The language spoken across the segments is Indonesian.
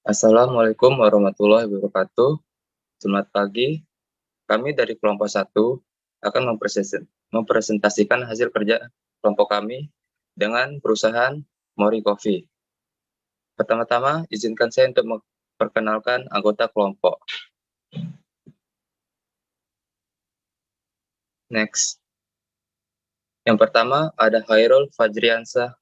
Assalamualaikum warahmatullahi wabarakatuh. Selamat pagi. Kami dari kelompok 1 akan mempresentasikan hasil kerja kelompok kami dengan perusahaan Mori Coffee. Pertama-tama, izinkan saya untuk memperkenalkan anggota kelompok. Next. Yang pertama ada Hairul Fajriansah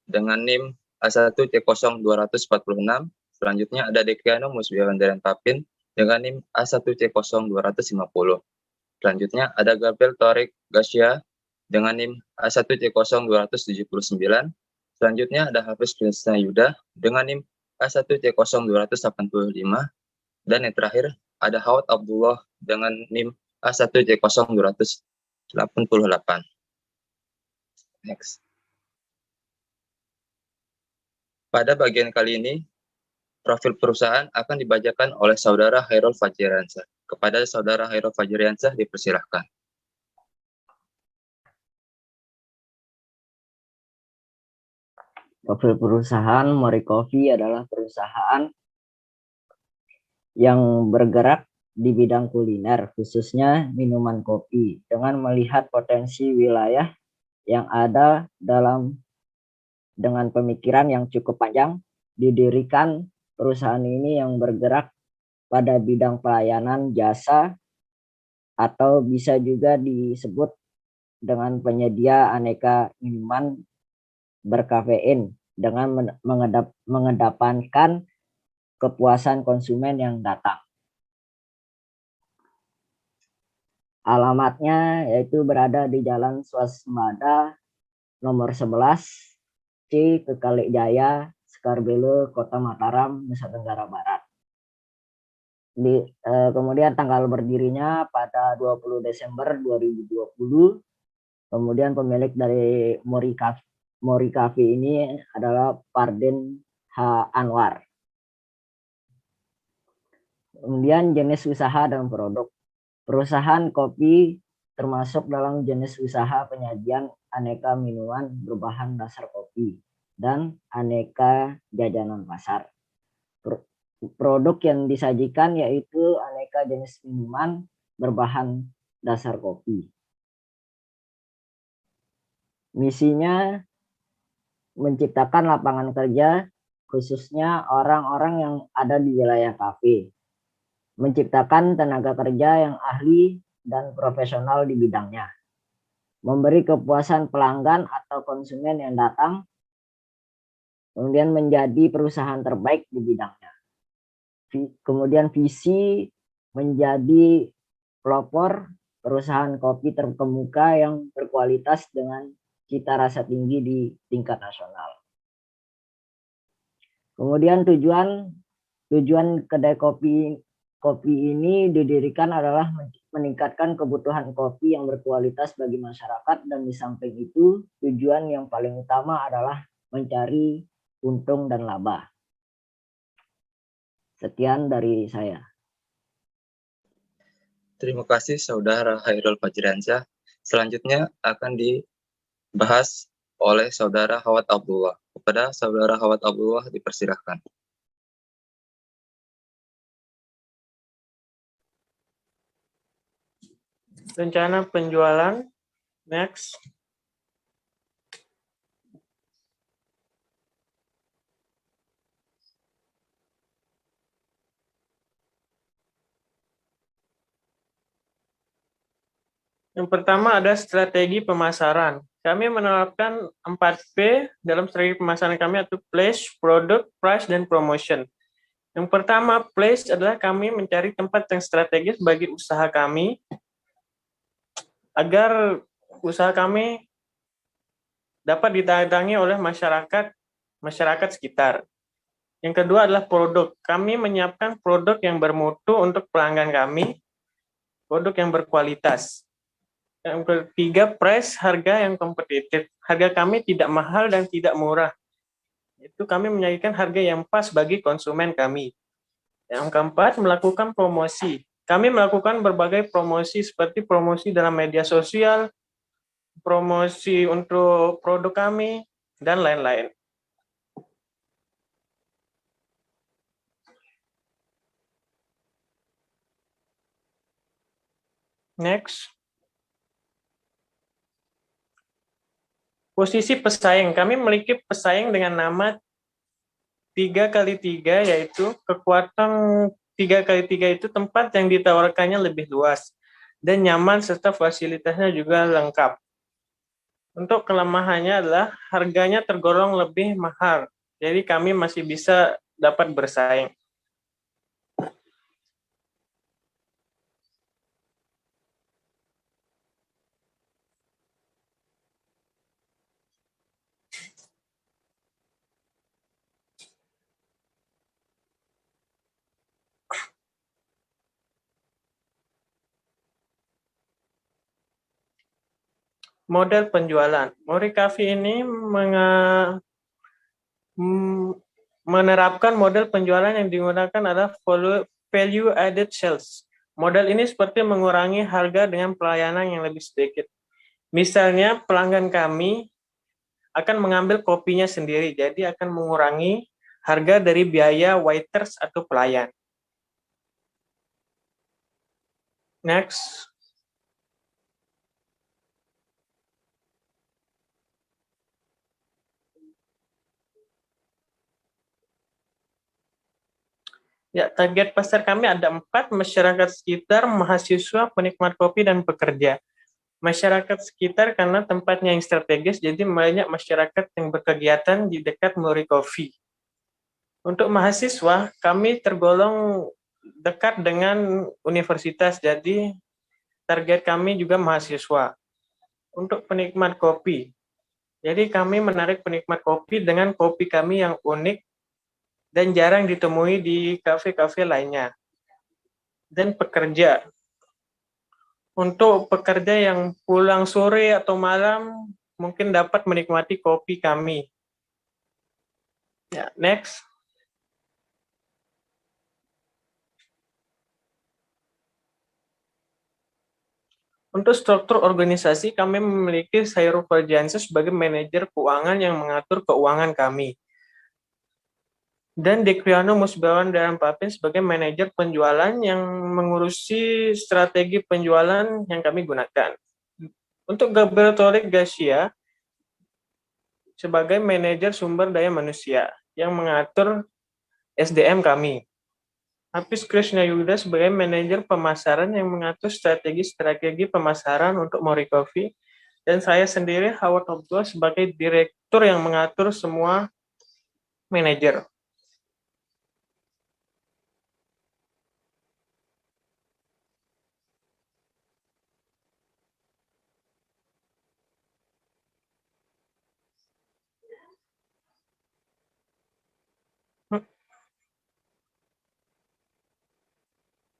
dengan NIM A1C0246. Selanjutnya ada Dekiano Musbiawan Deren Papin dengan NIM A1C0250. Selanjutnya ada Gabriel Torik Gasya dengan NIM A1C0279. Selanjutnya ada Hafiz Krisna Yuda dengan NIM A1C0285. Dan yang terakhir ada Hawat Abdullah dengan NIM A1C0288. Next. Pada bagian kali ini, profil perusahaan akan dibacakan oleh Saudara Hairul Fajriansah. Kepada Saudara Hairul Fajriansah dipersilahkan. Profil perusahaan Mori Coffee adalah perusahaan yang bergerak di bidang kuliner, khususnya minuman kopi, dengan melihat potensi wilayah yang ada dengan pemikiran yang cukup panjang. Didirikan perusahaan ini yang bergerak pada bidang pelayanan jasa, atau bisa juga disebut dengan penyedia aneka minuman berkafein, dengan mengedepankan kepuasan konsumen yang datang. Alamatnya yaitu berada di Jalan Swasembada nomor 11 C, Kekalikjaya, Skarbelo, Kota Mataram, Nusa Tenggara Barat. Kemudian tanggal berdirinya pada 20 Desember 2020. Kemudian pemilik dari Mori Coffee ini adalah Parden H. Anwar. Kemudian jenis usaha dan produk. Perusahaan kopi termasuk dalam jenis usaha penyajian aneka minuman berbahan dasar kopi dan aneka jajanan pasar. Produk yang disajikan yaitu aneka jenis minuman berbahan dasar kopi. Misinya menciptakan lapangan kerja khususnya orang-orang yang ada di wilayah kafe, menciptakan tenaga kerja yang ahli dan profesional di bidangnya, memberi kepuasan pelanggan atau konsumen yang datang, kemudian menjadi perusahaan terbaik di bidangnya. Kemudian visi menjadi pelopor perusahaan kopi terkemuka yang berkualitas dengan cita rasa tinggi di tingkat nasional. Kemudian tujuan kedai kopi ini didirikan adalah meningkatkan kebutuhan kopi yang berkualitas bagi masyarakat, dan di samping itu tujuan yang paling utama adalah mencari untung dan laba. Sekian dari saya. Terima kasih Saudara Hairul Fajriansah. Selanjutnya akan dibahas oleh Saudara Hawat Abdullah. Kepada Saudara Hawat Abdullah dipersilahkan. Rencana penjualan. Next. Yang pertama ada strategi pemasaran. Kami menerapkan 4P dalam strategi pemasaran kami, yaitu place, product, price, dan promotion. Yang pertama, place adalah kami mencari tempat yang strategis bagi usaha kami agar usaha kami dapat didatangi oleh masyarakat sekitar. Yang kedua adalah produk. Kami menyiapkan produk yang bermutu untuk pelanggan kami, produk yang berkualitas. Yang ketiga, price, harga yang kompetitif. Harga kami tidak mahal dan tidak murah. Itu kami menyajikan harga yang pas bagi konsumen kami. Yang keempat, melakukan promosi. Kami melakukan berbagai promosi seperti promosi dalam media sosial, promosi untuk produk kami, dan lain-lain. Next. Posisi pesaing. Kami memiliki pesaing dengan nama 3x3, yaitu kekuatan 3x3 itu tempat yang ditawarkannya lebih luas dan nyaman serta fasilitasnya juga lengkap. Untuk kelemahannya adalah harganya tergolong lebih mahal. Jadi kami masih bisa dapat bersaing. Model penjualan. Morikafi ini menerapkan model penjualan yang digunakan adalah value added sales. Model ini seperti mengurangi harga dengan pelayanan yang lebih sedikit. Misalnya pelanggan kami akan mengambil kopinya sendiri, jadi akan mengurangi harga dari biaya waiters atau pelayan. Next. Ya, target pasar kami ada 4, masyarakat sekitar, mahasiswa, penikmat kopi, dan pekerja. Masyarakat sekitar karena tempatnya yang strategis, jadi banyak masyarakat yang berkegiatan di dekat Morikafi. Untuk mahasiswa, kami tergolong dekat dengan universitas, jadi target kami juga mahasiswa. Untuk penikmat kopi, jadi kami menarik penikmat kopi dengan kopi kami yang unik dan jarang ditemui di kafe-kafe lainnya. Dan pekerja. Untuk pekerja yang pulang sore atau malam, mungkin dapat menikmati kopi kami. Ya, next. Untuk struktur organisasi, kami memiliki Sairo Fardiansyah sebagai manajer keuangan yang mengatur keuangan kami. Dan Dekriano Musbawan dan Papin sebagai manajer penjualan yang mengurusi strategi penjualan yang kami gunakan. Untuk Gabriel Torik Garcia sebagai manajer sumber daya manusia yang mengatur SDM kami. Hafiz Krishna Yuda sebagai manajer pemasaran yang mengatur strategi pemasaran untuk Morikafi. Dan saya sendiri, Howard Abdullah, sebagai direktur yang mengatur semua manajer.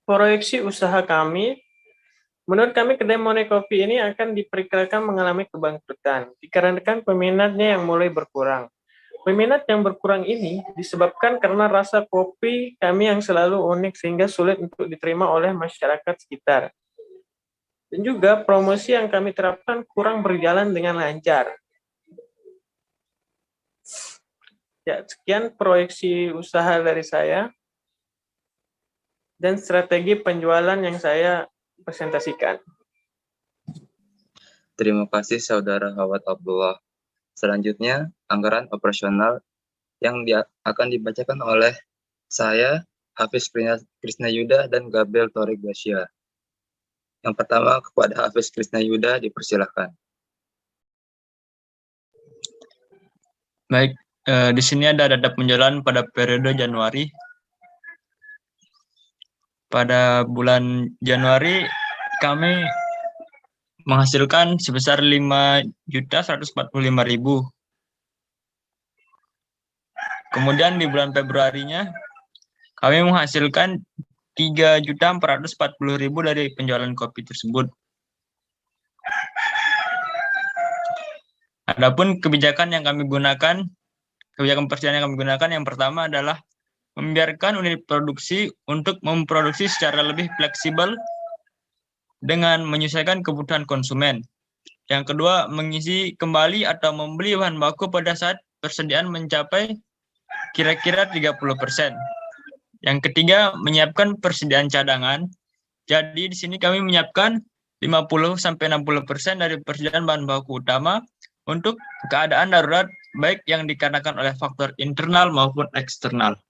Proyeksi usaha kami, menurut kami kedai Morikafi ini akan diperkirakan mengalami kebangkrutan, dikarenakan peminatnya yang mulai berkurang. Peminat yang berkurang ini disebabkan karena rasa kopi kami yang selalu unik sehingga sulit untuk diterima oleh masyarakat sekitar. Dan juga promosi yang kami terapkan kurang berjalan dengan lancar. Ya, sekian proyeksi usaha dari saya dan strategi penjualan yang saya presentasikan. Terima kasih Saudara Howard Abdullah. Selanjutnya, anggaran operasional yang akan dibacakan oleh saya, Hafiz Krishna Yuda, dan Gabriel Torik Garcia. Yang pertama, kepada Hafiz Krishna Yuda, dipersilahkan. Baik, di sini ada data penjualan pada periode Januari. Pada bulan Januari, kami menghasilkan sebesar 5.145.000. Kemudian di bulan Februarinya, kami menghasilkan 3.440.000 dari penjualan kopi tersebut. Adapun kebijakan yang kami gunakan, kebijakan persediaan yang kami gunakan, yang pertama adalah membiarkan unit produksi untuk memproduksi secara lebih fleksibel dengan menyesuaikan kebutuhan konsumen. Yang kedua, mengisi kembali atau membeli bahan baku pada saat persediaan mencapai kira-kira 30%. Yang ketiga, menyiapkan persediaan cadangan. Jadi di sini kami menyiapkan 50-60% dari persediaan bahan baku utama untuk keadaan darurat baik yang dikarenakan oleh faktor internal maupun eksternal.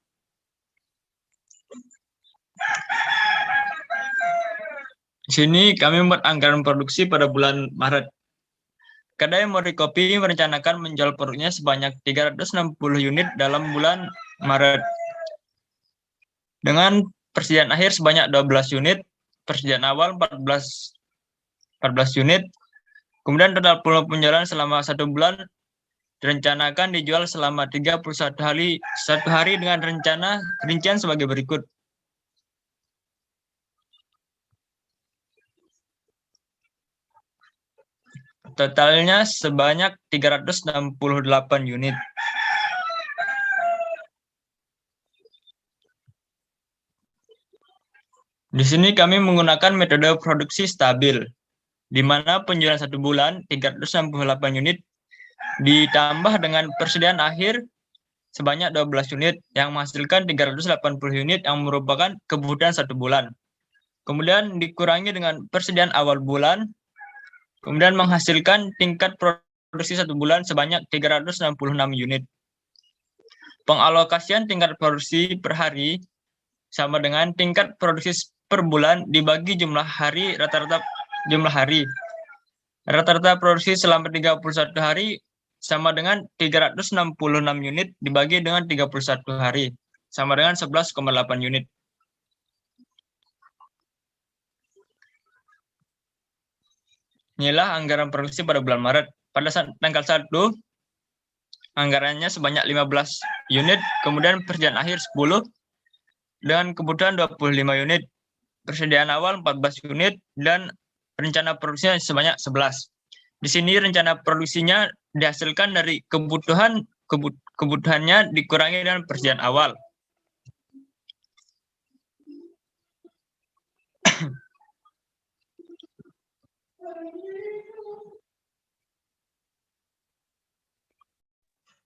Di sini kami membuat anggaran produksi pada bulan Maret. Kedai Morikopi merencanakan menjual produknya sebanyak 360 unit dalam bulan Maret. Dengan persediaan akhir sebanyak 12 unit, persediaan awal 14 unit, kemudian total penjualan selama 1 bulan direncanakan dijual selama 31 hari dengan rencana rincian sebagai berikut. Totalnya sebanyak 368 unit. Di sini kami menggunakan metode produksi stabil, di mana penjualan 1 bulan 368 unit ditambah dengan persediaan akhir sebanyak 12 unit yang menghasilkan 380 unit yang merupakan kebutuhan 1 bulan. Kemudian dikurangi dengan persediaan awal bulan, kemudian menghasilkan tingkat produksi 1 bulan sebanyak 366 unit. Pengalokasian tingkat produksi per hari sama dengan tingkat produksi per bulan dibagi jumlah hari rata-rata jumlah hari. Rata-rata produksi selama 31 hari sama dengan 366 unit dibagi dengan 31 hari sama dengan 11,8 unit. Inilah anggaran produksi pada bulan Maret. Pada tanggal 1, anggarannya sebanyak 15 unit, kemudian persediaan akhir 10, dengan kebutuhan 25 unit, persediaan awal 14 unit, dan rencana produksinya sebanyak 11. Di sini rencana produksinya dihasilkan dari kebutuhannya dikurangi dengan persediaan awal.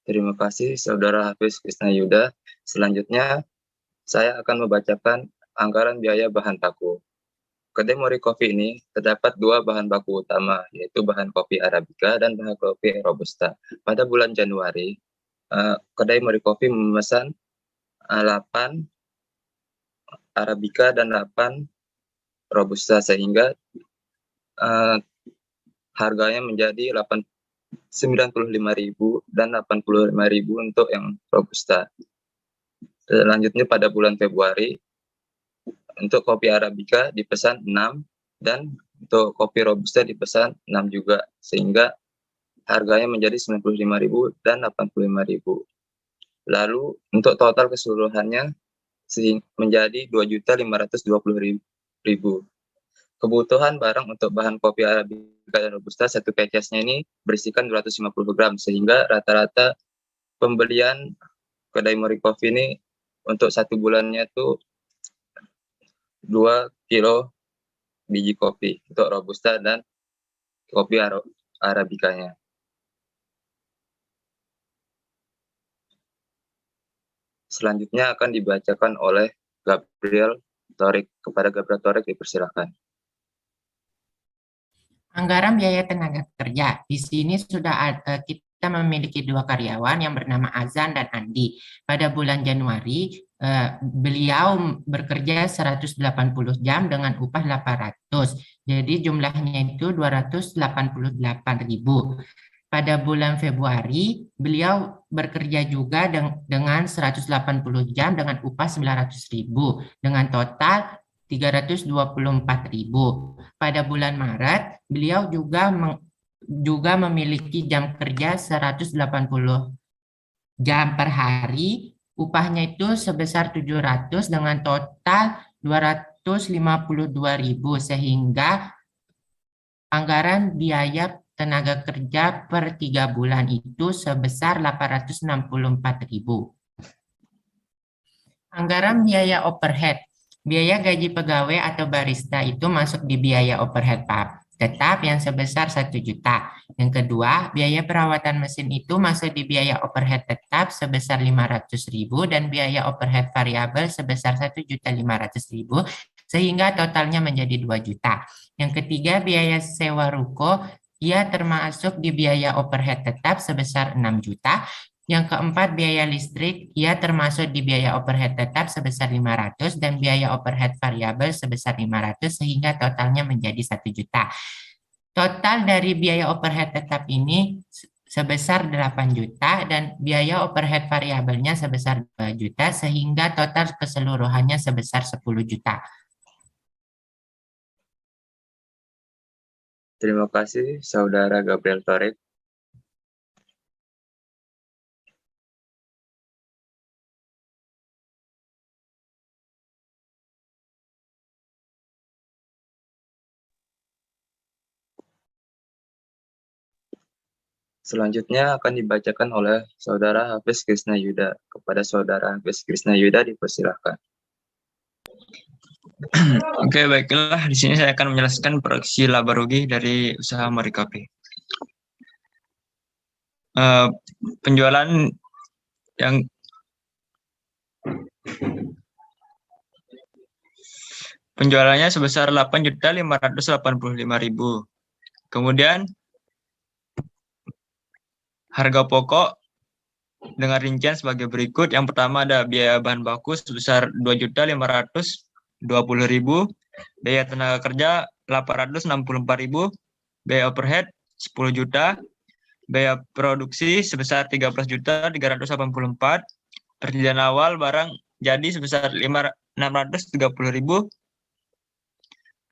Terima kasih Saudara Hafiz Krisnayuda. Selanjutnya saya akan membacakan anggaran biaya bahan baku. Kedai Morikopi ini terdapat 2 bahan baku utama, yaitu bahan kopi Arabica dan bahan kopi Robusta. Pada bulan Januari, Kedai Morikopi memesan 8 Arabica dan 8 Robusta, sehingga harganya menjadi 95.000 dan 85.000 untuk yang Robusta. Selanjutnya pada bulan Februari, untuk kopi Arabica dipesan 6 dan untuk kopi Robusta dipesan 6 juga, sehingga harganya menjadi 95.000 dan 85.000. Lalu untuk total keseluruhannya menjadi 2.520.000. Kebutuhan barang untuk bahan kopi Arabica dan Robusta, satu pecesnya ini berisikan 250 gram, sehingga rata-rata pembelian Kedai Morikopi ini untuk 1 bulannya itu 2 kilo biji kopi untuk Robusta dan kopi Arabicanya. Selanjutnya akan dibacakan oleh Gabriel Torik. Kepada Gabriel Torik dipersilakan. Anggaran biaya tenaga kerja. Di sini sudah kita memiliki 2 karyawan yang bernama Azan dan Andi. Pada bulan Januari, beliau bekerja 180 jam dengan upah 800. Jadi jumlahnya itu 288.000. Pada bulan Februari, beliau bekerja juga dengan 180 jam dengan upah 900.000. Dengan total 324.000. Pada bulan Maret, beliau juga memiliki jam kerja 180 jam per hari, upahnya itu sebesar 700 dengan total 252.000, sehingga anggaran biaya tenaga kerja per 3 bulan itu sebesar 864.000. Anggaran biaya overhead. Biaya gaji pegawai atau barista itu masuk di biaya overhead tetap yang sebesar 1 juta. Yang kedua, biaya perawatan mesin itu masuk di biaya overhead tetap sebesar 500.000 dan biaya overhead variabel sebesar 1.500.000. sehingga totalnya menjadi 2 juta. Yang ketiga, biaya sewa ruko, ia termasuk di biaya overhead tetap sebesar 6 juta. Yang keempat, biaya listrik, ia termasuk di biaya overhead tetap sebesar 500 dan biaya overhead variabel sebesar 500 sehingga totalnya menjadi 1 juta. Total dari biaya overhead tetap ini sebesar 8 juta dan biaya overhead variabelnya sebesar 2 juta sehingga total keseluruhannya sebesar 10 juta. Terima kasih, Saudara Gabriel Thorik. Selanjutnya akan dibacakan oleh Saudara Hafiz Krisna Yuda. Kepada Saudara Hafiz Krisna Yuda dipersilahkan. Oke, baiklah. Di sini saya akan menjelaskan proyeksi laba rugi dari usaha Morikopi. Penjualan yang penjualannya sebesar 8.585.000. Kemudian harga pokok dengan rincian sebagai berikut. Yang pertama ada biaya bahan baku sebesar 2.520.000, biaya tenaga kerja 864.000, biaya overhead 10 juta, biaya produksi sebesar 13.384, persediaan awal barang jadi sebesar 630.000,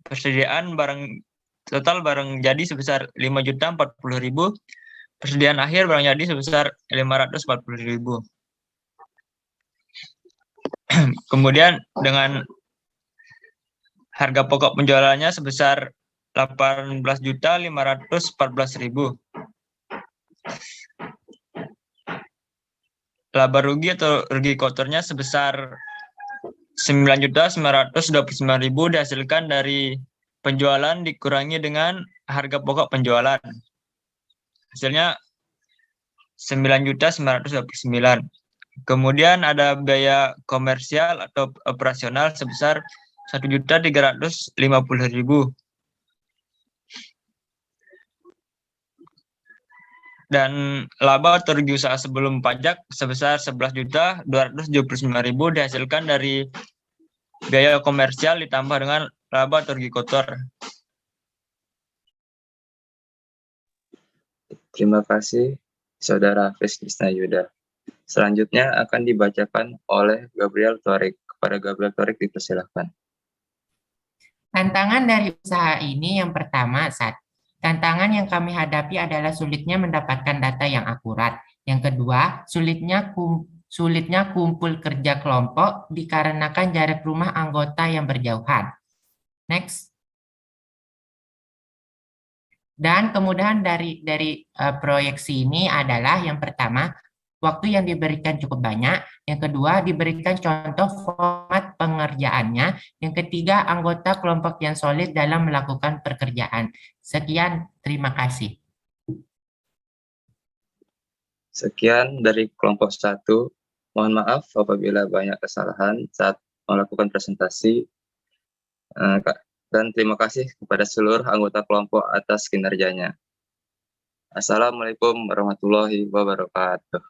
persediaan barang total barang jadi sebesar 5.040.000, persediaan akhir barang jadi sebesar 540.000. Kemudian dengan harga pokok penjualannya sebesar 18.514.000. Laba rugi atau rugi kotornya sebesar 9.929.000 dihasilkan dari penjualan dikurangi dengan harga pokok penjualan. Hasilnya 9.929.000. Kemudian ada biaya komersial atau operasional sebesar 1.350.000. Dan laba atau rugi usaha sebelum pajak sebesar 11.279.000 dihasilkan dari biaya komersial ditambah dengan laba atau rugi kotor. Terima kasih, Saudara Hafiz Krisna Yuda. Selanjutnya akan dibacakan oleh Gabriel Thorik. Kepada Gabriel Thorik dipersilahkan. Tantangan dari usaha ini yang pertama, tantangan yang kami hadapi adalah sulitnya mendapatkan data yang akurat. Yang kedua, sulitnya kumpul kerja kelompok dikarenakan jarak rumah anggota yang berjauhan. Next. Dan kemudahan dari proyeksi ini adalah yang pertama, waktu yang diberikan cukup banyak. Yang kedua, diberikan contoh format pengerjaannya. Yang ketiga, anggota kelompok yang solid dalam melakukan pekerjaan. Sekian, terima kasih. Sekian dari kelompok 1. Mohon maaf apabila banyak kesalahan saat melakukan presentasi. Dan terima kasih kepada seluruh anggota kelompok atas kinerjanya. Assalamualaikum warahmatullahi wabarakatuh.